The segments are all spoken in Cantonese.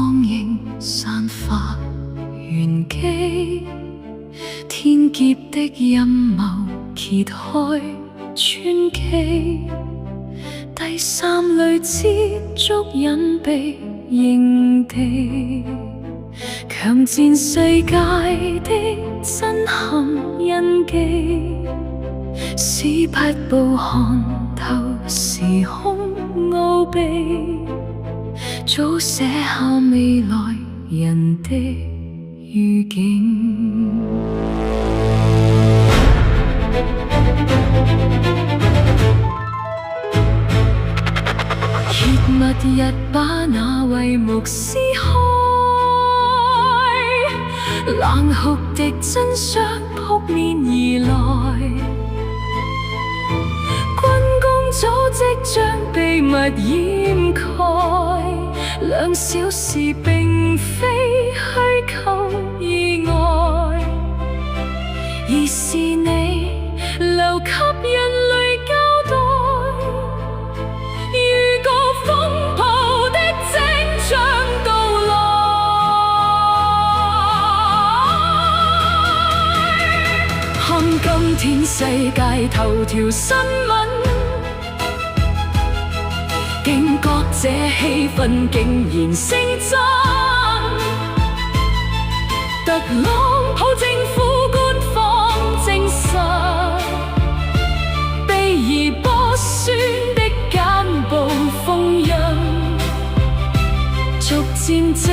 光影散發玄機，天劫的陰謀揭開傳奇，第三類接觸隱秘營地，強戰世界的震撼印記，史匹布看透時空奧秘，早寫下未來人的預警。揭密日把那帷幕撕開，冷酷的真相撲面而來，軍工組織將秘密掩蓋，2小時並非虛構意外，而是你留給人類交代，預告風暴的徵象到來。看今天世界頭條新聞，驚覺這氣氛竟然升增，特朗普政府官方證實，秘而不宣的簡報封印，逐漸證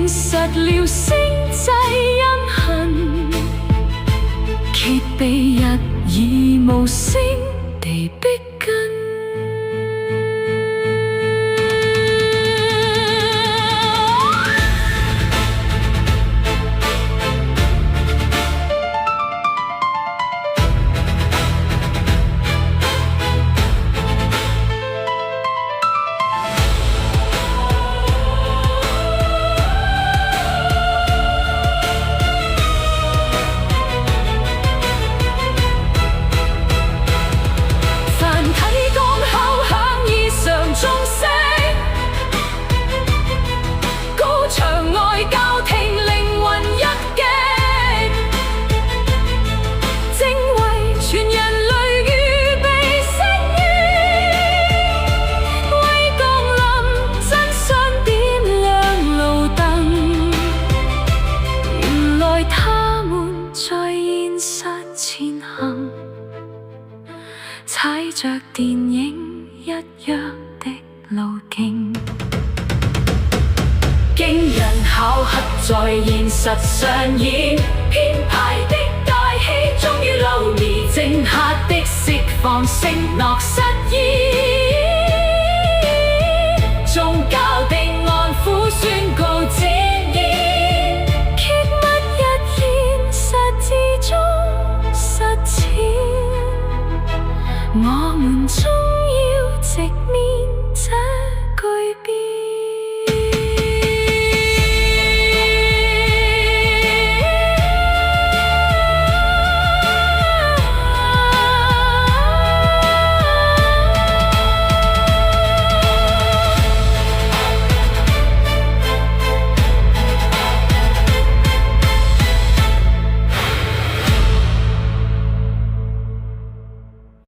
實了星際印痕，揭秘日已無聲地逼近。踩着電影一樣的路徑，驚人巧合在現實上演，編排的大戲終於露面，政客的釋放承諾實現。